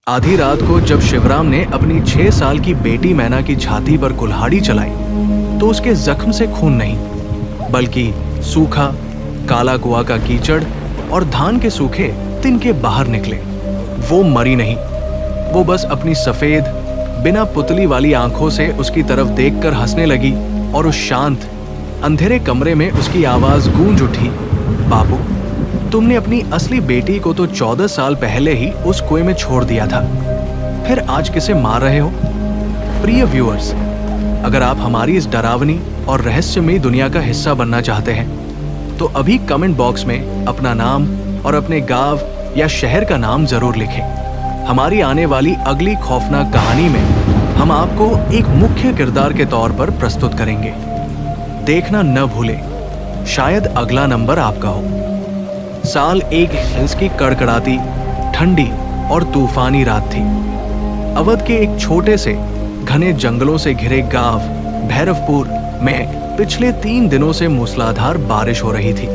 आधी रात को जब शिवराम ने अपनी 6 साल की बेटी मैना की छाती पर कुल्हाड़ी चलाई तो उसके जख्म से खून नहीं बल्कि सूखा काला कुआं का कीचड़ और धान के सूखे तिनके बाहर निकले। वो मरी नहीं, वो बस अपनी सफेद बिना पुतली वाली आंखों से उसकी तरफ देखकर हंसने लगी और उस शांत अंधेरे कमरे में उसकी आवाज गूंज उठी, बापू, तुमने अपनी असली बेटी को तो 14 साल पहले ही उस कुएं में छोड़ दिया था, फिर आज किसे मार रहे हो? प्रिय व्यूअर्स, अगर आप हमारी इस डरावनी और रहस्यमयी दुनिया का हिस्सा बनना चाहते हैं तो अभी कमेंट बॉक्स में अपना नाम और अपने गांव या शहर का नाम जरूर लिखें। हमारी आने वाली अगली खौफनाक कहानी में हम आपको एक मुख्य किरदार के तौर पर प्रस्तुत करेंगे। देखना न भूलें, शायद अगला नंबर आपका हो। साल 21 की कड़कड़ाती ठंडी और तूफानी रात थी। अवध के एक छोटे से घने जंगलों से घिरे गांव भैरवपुर में पिछले 3 दिनों से मूसलाधार बारिश हो रही थी।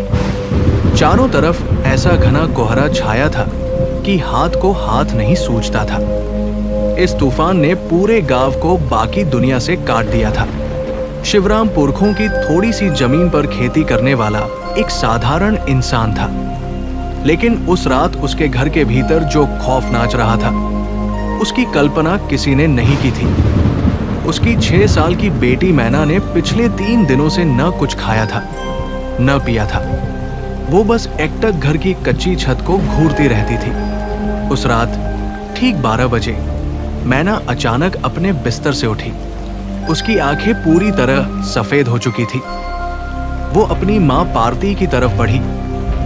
चारों तरफ ऐसा घना कोहरा छाया था कि हाथ को हाथ नहीं सूझता था। इस तूफान ने पूरे गांव को बाकी दुनिया से काट दिया था। शिवराम पुरखों की थोड़ी सी जमीन पर खेती करने वाला एक साधारण इंसान था, लेकिन उस रात उसके घर के भीतर जो खौफ नाच रहा था उसकी कल्पना किसी ने नहीं की थी। उसकी 6 साल की बेटी मैना ने पिछले 3 दिनों से न कुछ खाया था न पिया था। वो बस एकटक घर की कच्ची छत को घूरती रहती थी। उस रात ठीक 12 बजे मैना अचानक अपने बिस्तर से उठी। उसकी आंखें पूरी तरह सफेद हो चुकी थी। वो अपनी मां पार्ती की तरफ बढ़ी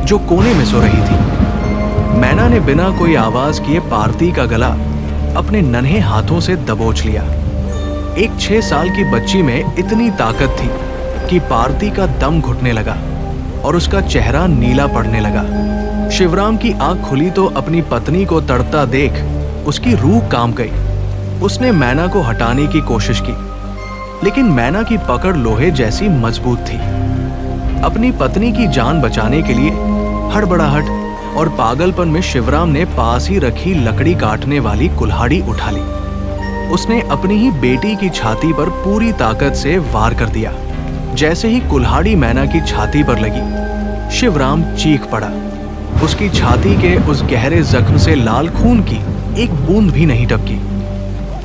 जो कोने में सो रही थी। मैना ने बिना कोई आवाज किए पार्ती का गला अपने नन्हे हाथों से दबोच लिया। एक 6 साल की बच्ची में इतनी ताकत थी कि पार्ती का दम घुटने लगा और उसका चेहरा नीला पड़ने लगा। शिवराम की आंख खुली तो अपनी पत्नी को तड़पता देख उसकी रूह कांप गई। उसने मैना को हटाने की कोशिश की, लेकिन मैना की पकड़ लोहे जैसी मजबूत थी। अपनी पत्नी की जान बचाने के लिए हड़बड़ाहट और पागलपन में शिवराम ने पास ही रखी लकड़ी काटने वाली कुल्हाड़ी उठा ली। उसने अपनी ही बेटी की छाती पर पूरी ताकत से वार कर दिया। जैसे ही कुल्हाड़ी मैना की छाती पर लगी, शिवराम चीख पड़ा। उसकी छाती के उस गहरे जख्म से लाल खून की एक बूंद भी नहीं टपकी।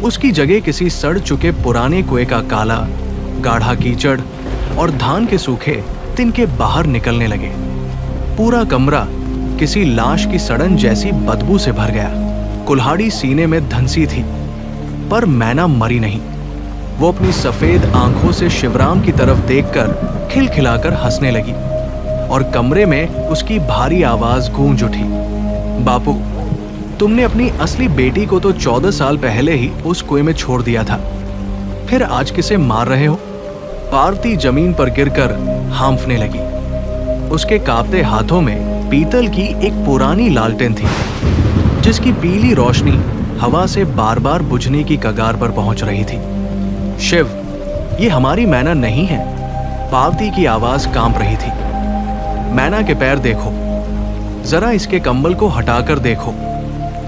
उसकी जगह किसी सड़ चुके पुराने कुएं का काला गाढ़ा कीचड़ और धान के सूखे तिनके बाहर निकलने लगे। पूरा कमरा किसी लाश की सड़न जैसी बदबू से भर गया। कुल्हाड़ी सीने में धंसी थी, पर मैना मरी नहीं। वो अपनी सफेद आंखों से शिवराम की तरफ देखकर खिलखिलाकर हंसने लगी और कमरे में उसकी भारी आवाज गूंज उठी, बापू, तुमने अपनी असली बेटी को तो 14 साल पहले ही उस कुएं में छोड़ दिया था, फिर आज किसे मार रहे हो? पार्ती जमीन पर गिरकर हांफने लगी। उसके कांपते हाथों में पीतल की एक पुरानी लालटेन थी, जिसकी पीली रोशनी हवा से बार बार बुझने की कगार पर पहुंच रही थी। शिव, ये हमारी मैना नहीं है। पार्ती की आवाज कांप रही थी। मैना के पैर देखो, जरा इसके कंबल को हटाकर देखो।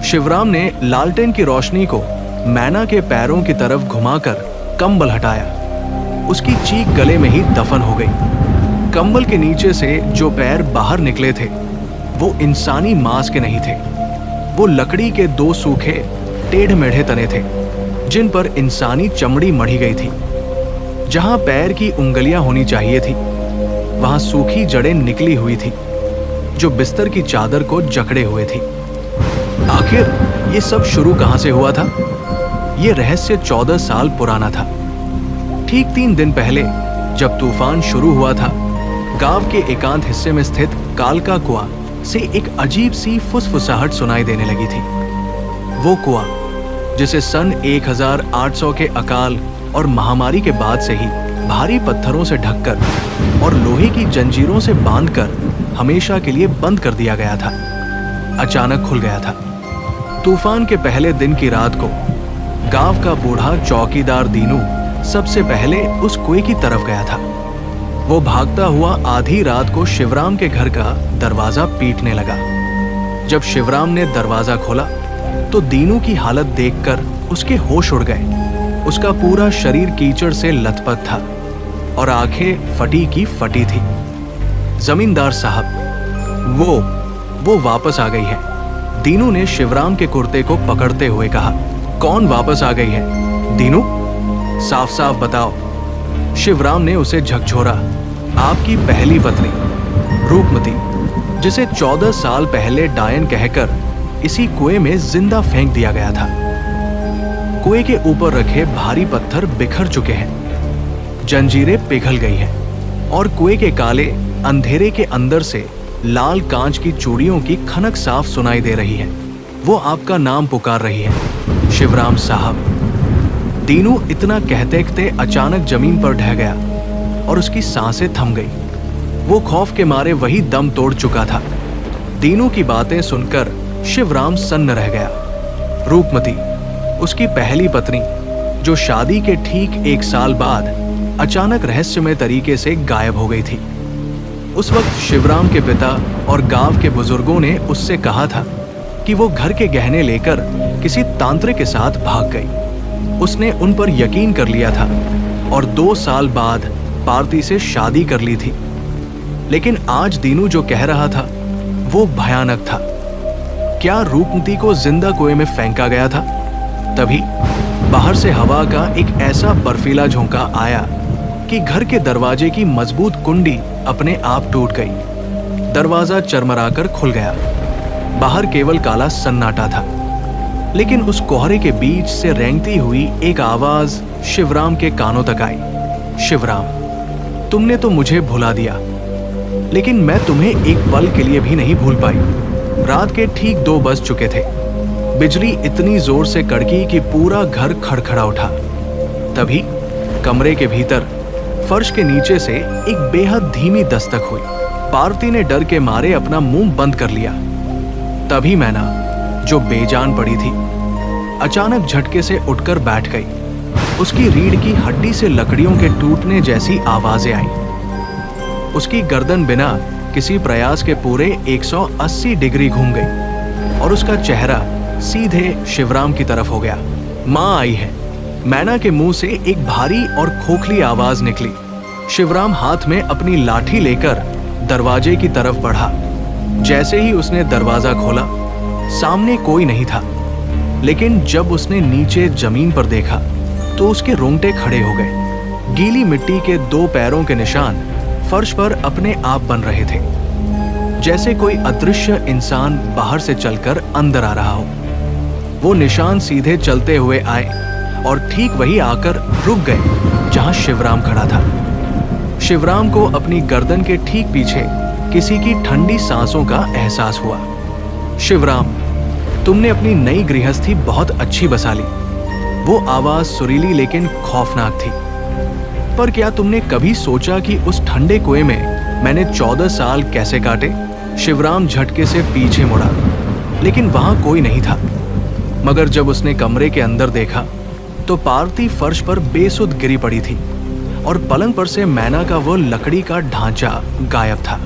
शिवराम ने लालटेन की रोशनी को मैना के पैरों की तरफ घुमाकर कंबल हटाया। उसकी चीख गले में ही दफन हो गई। कंबल के नीचे से जो पैर बाहर निकले थे वो इंसानी मांस के नहीं थे। वो लकड़ी के 2 सूखे टेढ़ मेढ़े तने थे जिन पर इंसानी चमड़ी मढ़ी गई थी। जहां पैर की उंगलियां होनी चाहिए थी वहां सूखी जड़ें निकली हुई थी जो बिस्तर की चादर को जकड़े हुए थी। आखिर ये सब शुरू कहां से हुआ था? ये रहस्य 14 साल पुराना था। ठीक 3 दिन पहले जब तूफान शुरू हुआ था, गांव के एकांत हिस्से में स्थित कालका कुआं से एक अजीब सी फुसफुसाहट सुनाई देने लगी थी। वो कुआं जिसे सन 1800 के अकाल और महामारी के बाद से ही भारी पत्थरों से ढककर और लोहे की जंजीरों से बांधकर हमेशा के लिए बंद कर दिया गया था, अचानक खुल गया था। तूफान के पहले दिन की रात को गांव का बूढ़ा चौकीदार दीनू सबसे पहले उस कुएं की तरफ गया था। वो भागता हुआ आधी रात को शिवराम के घर का दरवाजा पीटने लगा। जब शिवराम ने दरवाजा खोला तो दीनू की हालत देखकर उसके होश उड़ गए। उसका पूरा शरीर कीचड़ से लथपथ था और आंखें फटी की फटी थी। जमींदार साहब, वो वापस आ गई है, दीनू ने शिवराम के कुर्ते को पकड़ते हुए कहा। कौन वापस आ गई है दीनू? साफ साफ बताओ। शिवराम ने उसे झकझोरा। आपकी पहली पत्नी रूपमती, जिसे 14 साल पहले डायन कहकर इसी कुएं में जिंदा फेंक दिया गया था। कुएं के ऊपर रखे भारी पत्थर बिखर चुके हैं, जंजीरें पिघल गई हैं और कुएं के काले अंधेरे के अंदर से लाल कांच की चूड़ियों की खनक साफ सुनाई दे रही है। वो आपका नाम पुकार रही है, शिवराम साहब। दीनू इतना कहते कहते अचानक जमीन पर ढह गया और उसकी सांसें थम गई। वो खौफ के मारे वही दम तोड़ चुका था। दीनू की बातें सुनकर शिवराम सन्न रह गया। रूपमती, उसकी पहली पत्नी, जो शादी के ठीक 1 साल बाद अचानक रहस्यमय तरीके से गायब हो गई थी। उस वक्त शिवराम के पिता और गांव के बुजुर्गों ने उससे कहा था कि वो घर के गहने लेकर किसी तांत्रिक के साथ भाग गई। उसने उन पर यकीन कर लिया था और 2 साल बाद पार्ती से शादी कर ली थी। लेकिन आज दीनू जो कह रहा था वो भयानक था। क्या रूपमती को जिंदा कुएं में फेंका गया था? तभी बाहर से हवा का एक ऐसा बर्फीला झोंका आया कि घर के दरवाजे की मजबूत कुंडी अपने आप टूट गई। दरवाजा चरमराकर खुल गया। बाहर केवल काला सन्नाटा था, लेकिन उस कोहरे के बीच से रेंगती हुई एक आवाज शिवराम के कानों तक आई। शिवराम, तुमने तो मुझे भुला दिया, लेकिन मैं तुम्हें एक पल के लिए भी नहीं भूल पाई। रात के ठीक 2 बज चुके थे। बिजली इतनी जोर से कड़की कि पूरा घर खड़खड़ा उठा। तभी कमरे के भीतर फर्श के नीचे से एक बेहद धीमी दस्तक हुई। पार्वती ने डर के मारे अपना मुंह बंद कर लिया। तभी मैना, जो बेजान पड़ी थी, अचानक झटके से उठकर बैठ गई। उसकी रीढ़ की हड्डी से लकड़ियों के टूटने जैसी आवाजें आईं। उसकी गर्दन बिना किसी प्रयास के पूरे 180 डिग्री घूम गई और उसका चेहरा सीधे शिवराम की तरफ हो गया। मां आई है, मैना के मुंह से एक भारी और खोखली आवाज निकली। शिवराम हाथ में अपनी लाठी लेकर दरवाजे की तरफ बढ़ा। जैसे ही उसने दरवाजा खोला, सामने कोई नहीं था, लेकिन जब उसने नीचे जमीन पर देखा तो उसके रोंगटे खड़े हो गए। गीली मिट्टी के 2 पैरों के निशान फर्श पर अपने आप बन रहे थे, जैसे कोई अदृश्य इंसान बाहर से चलकर अंदर आ रहा हो। वो निशान सीधे चलते हुए आए और ठीक वही आकर रुक गए जहां शिवराम खड़ा था। शिवराम को अपनी गर्दन के ठीक पीछे किसी की ठंडी सांसों का एहसास हुआ। शिवराम, तुमने अपनी नई गृहस्थी बहुत अच्छी बसा ली। वो आवाज सुरीली लेकिन खौफनाक थी। पर क्या तुमने कभी सोचा कि उस ठंडे कुएं में मैंने 14 साल कैसे काटे? शिवराम झटके से पीछे मुड़ा, लेकिन वहां कोई नहीं था। मगर जब उसने कमरे के अंदर देखा तो पार्वती फर्श पर बेसुध गिरी पड़ी थी और पलंग पर से मैना का वो लकड़ी का ढांचा गायब था।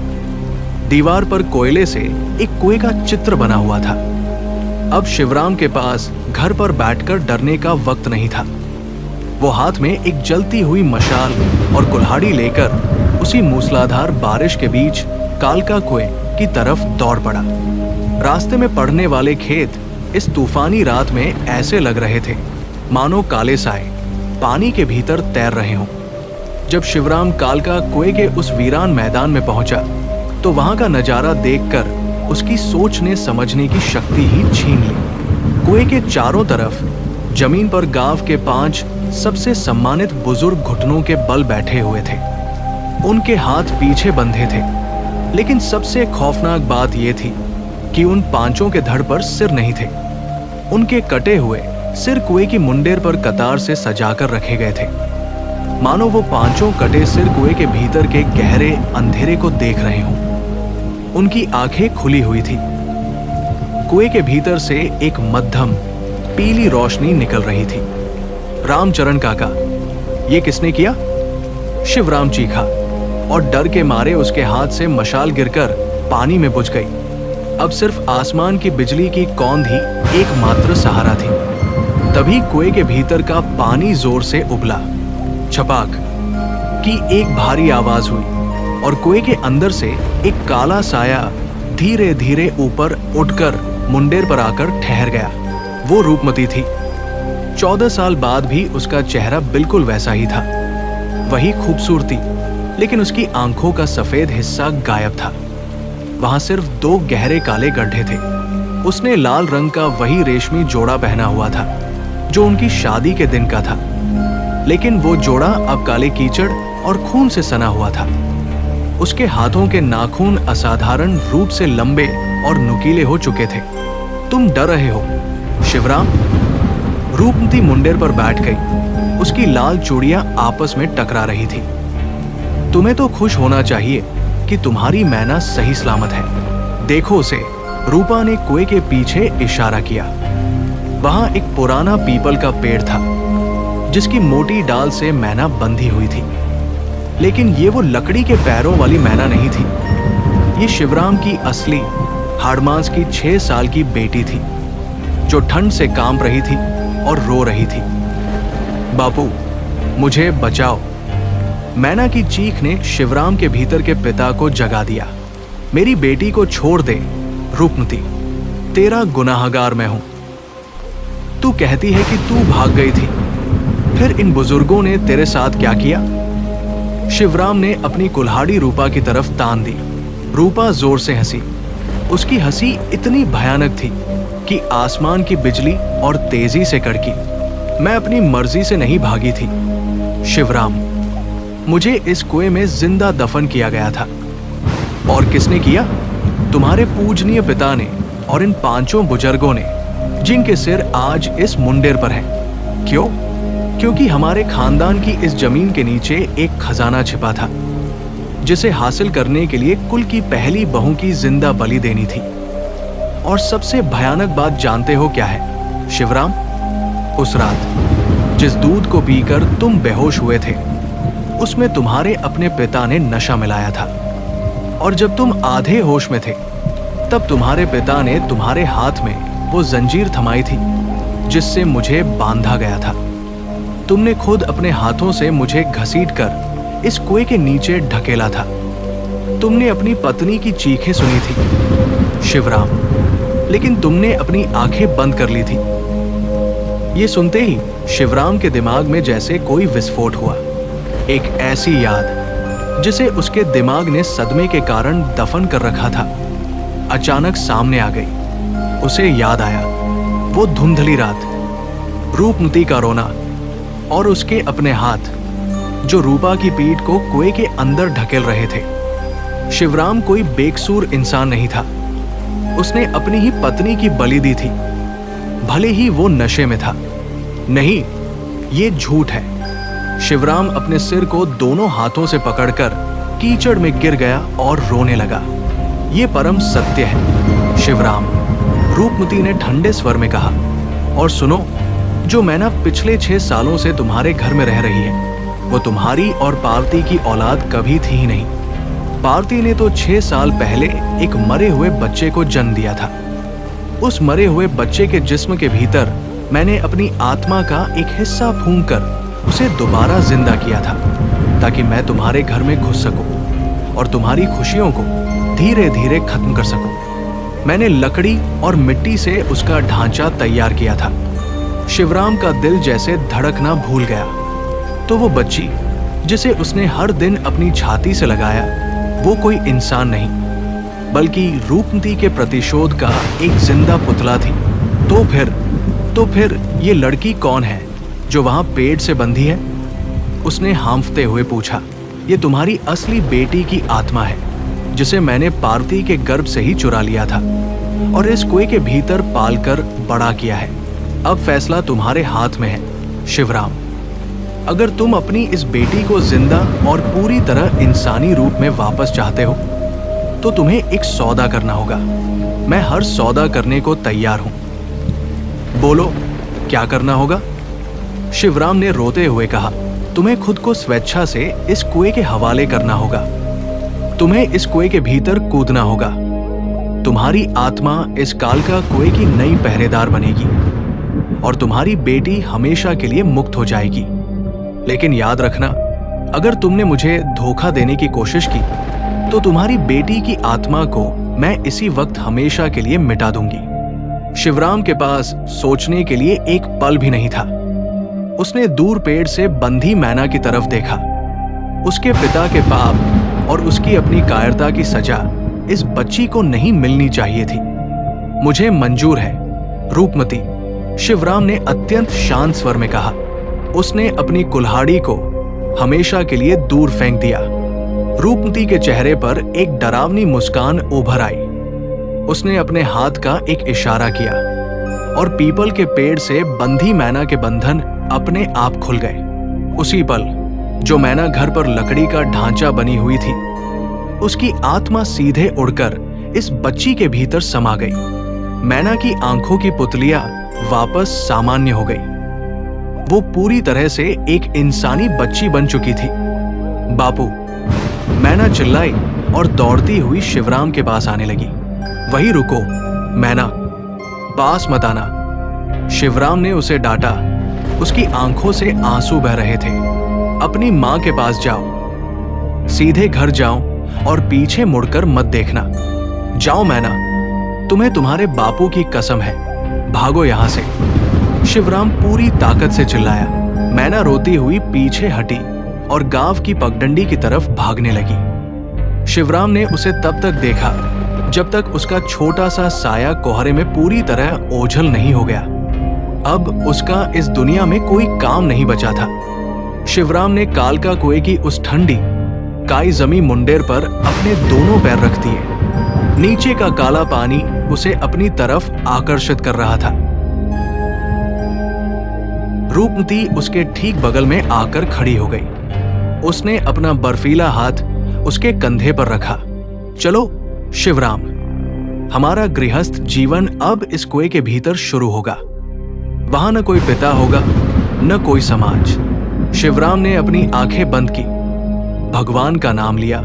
दीवार पर कोयले से एक कुएं का चित्र बना हुआ था। अब शिवराम के पास घर पर बैठकर डरने का वक्त नहीं था। वो हाथ में एक जलती हुई मशाल और कुल्हाड़ी लेकर उसी मूसलाधार बारिश के बीच कालका कुएं की तरफ दौड़ पड़ा। रास्ते में पड़ने वाले खेत इस तूफानी रात में ऐसे लग रहे थे मानो काले साए पानी के भीतर तैर रहे हों। जब शिवराम कालका कुएं के उस वीरान मैदान में पहुंचा तो वहां का नजारा देखकर उसकी सोच ने समझने की शक्ति ही छीन ली। कुएं के चारों तरफ जमीन पर गांव के 5 सबसे सम्मानित बुजुर्ग घुटनों के बल बैठे हुए थे। उनके हाथ पीछे बंधे थे, लेकिन सबसे खौफनाक बात यह थी कि उन 5 के धड़ पर सिर नहीं थे। उनके कटे हुए सिर कुएं की मुंडेर पर कतार से सजाकर रखे गए थे, मानो वो 5 कटे सिर कुएं के भीतर के गहरे अंधेरे को देख रहे हों। उनकी आंखें खुली हुई थी। कुएं के भीतर से एक मध्यम पीली रोशनी निकल रही थी। रामचरण काका, ये किसने किया? शिवराम चीखा और डर के मारे उसके हाथ से मशाल गिरकर पानी में बुझ गई। अब सिर्फ आसमान की बिजली की कौंध ही एकमात्र सहारा थी। तभी कुएं के भीतर का पानी जोर से उबला। छपाक की एक भारी आवाज हुई और कुएं के अंदर से एक काला साया धीरे धीरे ऊपर उठकर मुंडेर पर आकर ठहर गया। वो रूपमती थी। 14 साल बाद भी उसका चेहरा बिल्कुल वैसा ही था, वही खूबसूरती, लेकिन उसकी आंखों का सफेद हिस्सा गायब था। वहां सिर्फ 2 गहरे काले गड्ढे थे। उसने लाल रंग का वही रेशमी जोड़ा पहना हुआ था जो उनकी शादी के दिन का था, लेकिन वो जोड़ा अब काले कीचड़ और खून से सना हुआ था। उसके हाथों के नाखून असाधारण रूप से लंबे और नुकीले हो चुके थे। तुम डर रहे हो, शिवराम? रूपमती मुंडेर पर बैठ गई। उसकी लाल चूड़ियां आपस में टकरा रही थी। तुम्हें तो खुश होना चाहिए कि तुम्हारी मैना सही सलामत है। देखो उसे। रूपा ने कुएं के पीछे इशारा किया। वहां एक पुराना पीपल का पेड़ था जिसकी मोटी डाल से मैना बंधी हुई थी, लेकिन ये वो लकड़ी के पैरों वाली मैना नहीं थी। ये शिवराम की असली हाड़मांस की 6 साल की बेटी थी जो ठंड से कांप रही थी और रो रही थी। बापू, मुझे बचाओ। मैना की चीख ने शिवराम के भीतर के पिता को जगा दिया। मेरी बेटी को छोड़ दे रूपमती, तेरा गुनाहगार मैं हूं। तू कहती है कि तू भाग गई थी, फिर इन बुजुर्गों ने तेरे साथ क्या किया? शिवराम ने अपनी कुल्हाड़ी रूपा की तरफ तान दी। रूपा जोर से हंसी। उसकी हंसी इतनी भयानक थी कि आसमान की बिजली और तेजी से कड़की। मैं अपनी मर्जी से नहीं भागी थी शिवराम, मुझे इस कुएं में जिंदा दफन किया गया था। और किसने किया? तुम्हारे पूजनीय पिता ने और इन 5 बुजुर्गों ने, जिनके सिर आज इस मुंडेर पर हैं। क्यों? क्योंकि हमारे खानदान की इस जमीन के नीचे एक खजाना छिपा था जिसे हासिल करने के लिए कुल की पहली बहू की जिंदा बलि देनी थी। और सबसे भयानक बात जानते हो क्या है शिवराम? उस रात जिस दूध को पीकर तुम बेहोश हुए थे, उसमें तुम्हारे अपने पिता ने नशा मिलाया था। और जब तुम आधे होश में थे, तब तुम्हारे पिता ने तुम्हारे हाथ में वो जंजीर थमाई थी जिससे मुझे बांधा गया था। तुमने खुद अपने हाथों से मुझे घसीटकर इस कुएं के नीचे ढकेला था। तुमने अपनी पत्नी की चीखें सुनी थी शिवराम, लेकिन तुमने अपनी आंखें बंद कर ली थी। ये सुनते ही शिवराम के दिमाग में जैसे कोई विस्फोट हुआ। एक ऐसी याद जिसे उसके दिमाग ने सदमे के कारण दफन कर रखा था, अचानक सामने आ गई। उसे याद आया वो धुंधली रात, रूपमती का रोना और उसके अपने हाथ जो रूपा की पीठ को कुएं के अंदर ढकेल रहे थे। शिवराम कोई बेकसूर इंसान नहीं था। उसने अपनी ही पत्नी की बलि दी थी, भले ही वो नशे में था। नहीं, ये झूठ है। शिवराम अपने सिर को दोनों हाथों से पकड़कर कीचड़ में गिर गया और रोने लगा। ये परम सत्य है शिवराम, रूपमती ने ठंडे स्वर में कहा। और सुनो, जो मैना पिछले 6 सालों से तुम्हारे घर में रह रही है, वो तुम्हारी और पार्वती की औलाद कभी थी ही नहीं। पार्वती ने तो 6 साल पहले एक मरे हुए बच्चे को जन्म दिया था। उस मरे हुए बच्चे के जिस्म के भीतर मैंने अपनी आत्मा का एक हिस्सा फूंककर उसे दोबारा जिंदा किया था, ताकि मैं तुम्हारे घर में घुस सकूं और तुम्हारी खुशियों को धीरे धीरे खत्म कर सकूं। मैंने लकड़ी और मिट्टी से उसका ढांचा तैयार किया था। शिवराम का दिल जैसे धड़कना भूल गया। तो वो बच्ची जिसे उसने हर दिन अपनी छाती से लगाया, वो कोई इंसान नहीं, बल्कि रूपमती के प्रतिशोध का एक जिंदा पुतला थी। तो फिर ये लड़की कौन है जो वहां पेड़ से बंधी है? उसने हांफते हुए पूछा। ये तुम्हारी असली बेटी की आत्मा है, जिसे मैंने पार्वती के गर्भ से ही चुरा लिया था और इस कुएं के भीतर पालकर बड़ा किया है। अब फैसला तुम्हारे हाथ में है शिवराम। अगर तुम अपनी इस बेटी को जिंदा और पूरी तरह इंसानी रूप में वापस चाहते हो, तो तुम्हें एक सौदा करना होगा। मैं हर सौदा करने को तैयार हूं। बोलो, क्या करना होगा? शिवराम ने रोते हुए कहा। तुम्हें खुद को स्वेच्छा से इस कुएं के हवाले करना होगा। तुम्हें इस कुएं के भीतर कूदना होगा। तुम्हारी आत्मा इस कालका कुएं की नई पहरेदार बनेगी और तुम्हारी बेटी हमेशा के लिए मुक्त हो जाएगी। लेकिन याद रखना, अगर तुमने मुझे धोखा देने की कोशिश की तो तुम्हारी बेटी की आत्मा को मैं इसी वक्त हमेशा के लिए मिटा दूंगी। शिवराम के पास सोचने के लिए एक पल भी नहीं था। उसने दूर पेड़ से बंधी मैना की तरफ देखा। उसके पिता के पाप और उसकी अपनी कायरता की सजा इस बच्ची को नहीं मिलनी चाहिए थी। मुझे मंजूर है, रूपमती, शिवराम ने अत्यंत शांत स्वर में कहा। उसने अपनी कुल्हाड़ी को हमेशा के लिए दूर फेंक दिया। रूपमती के चेहरे पर एक डरावनी मुस्कान उभर आई। उसने अपने हाथ का एक इशारा किया और पीपल के पेड़ से बंधी मैना के बंधन अपने आप खुल गए। उसी पल जो मैना घर पर लकड़ी का ढांचा बनी हुई थी, उसकी आत्मा सीधे उड़कर इस बच्ची के भीतर समा गई। मैना की आंखों की पुतलियां वापस सामान्य हो गई। वो पूरी तरह से एक इंसानी बच्ची बन चुकी थी। बापू, मैना चिल्लाई और दौड़ती हुई शिवराम के पास आने लगी। वहीं रुको मैना, पास मत आना। शिवराम ने उसे डांटा। उसकी आंखों से आंसू बह रहे थे। अपनी मां के पास जाओ, सीधे घर जाओ और पीछे मुड़कर मत देखना। जाओ मैना, तुम्हें तुम्हारे बापू की कसम है, भागो यहां से। शिवराम पूरी ताकत से चिल्लाया। मैना रोती हुई पीछे हटी और गांव की पगडंडी की तरफ भागने लगी। शिवराम ने उसे तब तक देखा जब तक उसका छोटा सा साया कोहरे में पूरी तरह ओझल नहीं हो गया। अब उसका इस दुनिया में कोई काम नहीं बचा था। शिवराम ने कालका कुएं की उस ठंडी काई जमी मुंडेर पर अपने दोनों पैर रख दिए। नीचे का काला पानी उसे अपनी तरफ आकर्षित कर रहा था। रूपमती उसके ठीक बगल में आकर खड़ी हो गई। उसने अपना बर्फीला हाथ उसके कंधे पर रखा। चलो शिवराम, हमारा गृहस्थ जीवन अब इस कुएं के भीतर शुरू होगा। वहां न कोई पिता होगा, न कोई समाज। शिवराम ने अपनी आंखें बंद की, भगवान का नाम लिया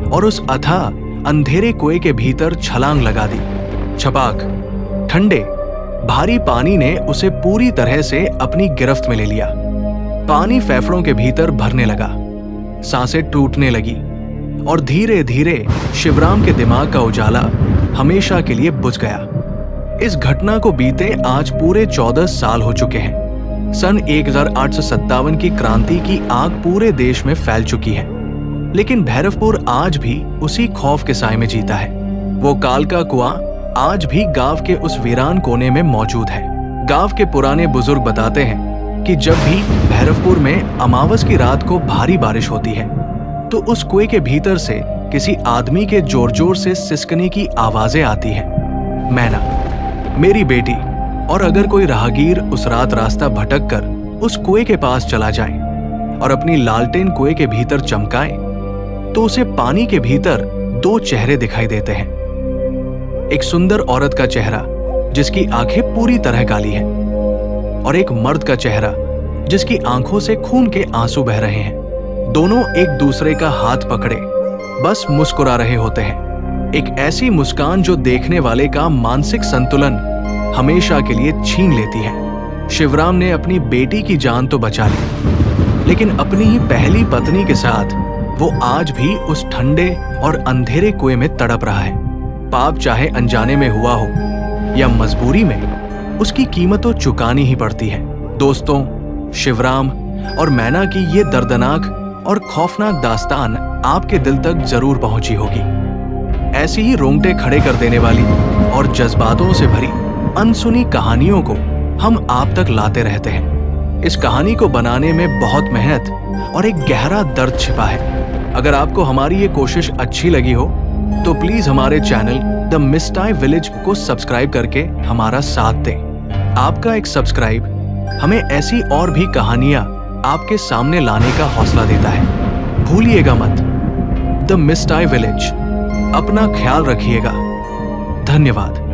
और उस अथाह अंधेरे कुएं के भीतर छलांग लगा दी। छपाक, ठंडे भारी पानी ने उसे पूरी तरह से अपनी गिरफ्त में ले लिया। पानी फेफड़ों के भीतर भरने लगा, सांसें टूटने लगी और धीरे धीरे शिवराम के दिमाग का उजाला हमेशा के लिए बुझ गया। इस घटना को बीते आज पूरे 14 साल हो चुके हैं। सन 1857 की क्रांति की आग पूरे देश में फैल चुकी है, लेकिन भैरवपुर आज भी उसी खौफ के साए में जीता है। वो कालका कुआं आज भी गांव के उस वीरान कोने में मौजूद है। गांव के पुराने बुजुर्ग बताते हैं कि जब भी भैरवपुर में अमावस की रात को भारी बारिश होती है तो उस कुएं के भीतर से किसी आदमी के जोर जोर से सिसकने की आवाजें आती हैं। मैना, मेरी बेटी। और अगर कोई राहगीर उस रात रास्ता भटक कर उस कुएं के पास चला जाए और अपनी लालटेन कुएं के भीतर चमकाए तो उसे पानी के भीतर 2 चेहरे दिखाई देते हैं। एक सुंदर औरत का चेहरा जिसकी आंखें पूरी तरह काली हैं, और एक मर्द का चेहरा जिसकी आंखों से खून के आंसू बह रहे हैं। दोनों एक दूसरे का हाथ पकड़े बस मुस्कुरा रहे होते हैं। एक ऐसी मुस्कान जो देखने वाले का मानसिक संतुलन हमेशा के लिए छीन लेती है। शिवराम ने अपनी बेटी की जान तो बचा ली, लेकिन अपनी ही पहली पत्नी के साथ वो आज भी उस ठंडे और अंधेरे कुएं में तड़प रहा है। पाप चाहे अनजाने में हुआ हो या मजबूरी में, उसकी कीमत तो चुकानी ही पड़ती है। दोस्तों, शिवराम और मैना की ये दर्दनाक और खौफनाक दास्तान आपके दिल तक जरूर पहुंची होगी। ऐसी ही रोंगटे खड़े कर देने वाली और जज्बातों से भरी अनसुनी कहानियों को हम आप तक लाते रहते हैं। इस कहानी को बनाने में बहुत मेहनत और एक गहरा दर्द छिपा है। अगर आपको हमारी ये कोशिश अच्छी लगी हो तो प्लीज हमारे चैनल द मिस्टाई विलेज को सब्सक्राइब करके हमारा साथ दें। आपका एक सब्सक्राइब हमें ऐसी और भी कहानियां आपके सामने लाने का हौसला देता है। भूलिएगा मत, द मिस्टाई विलेज। अपना ख्याल रखिएगा। धन्यवाद।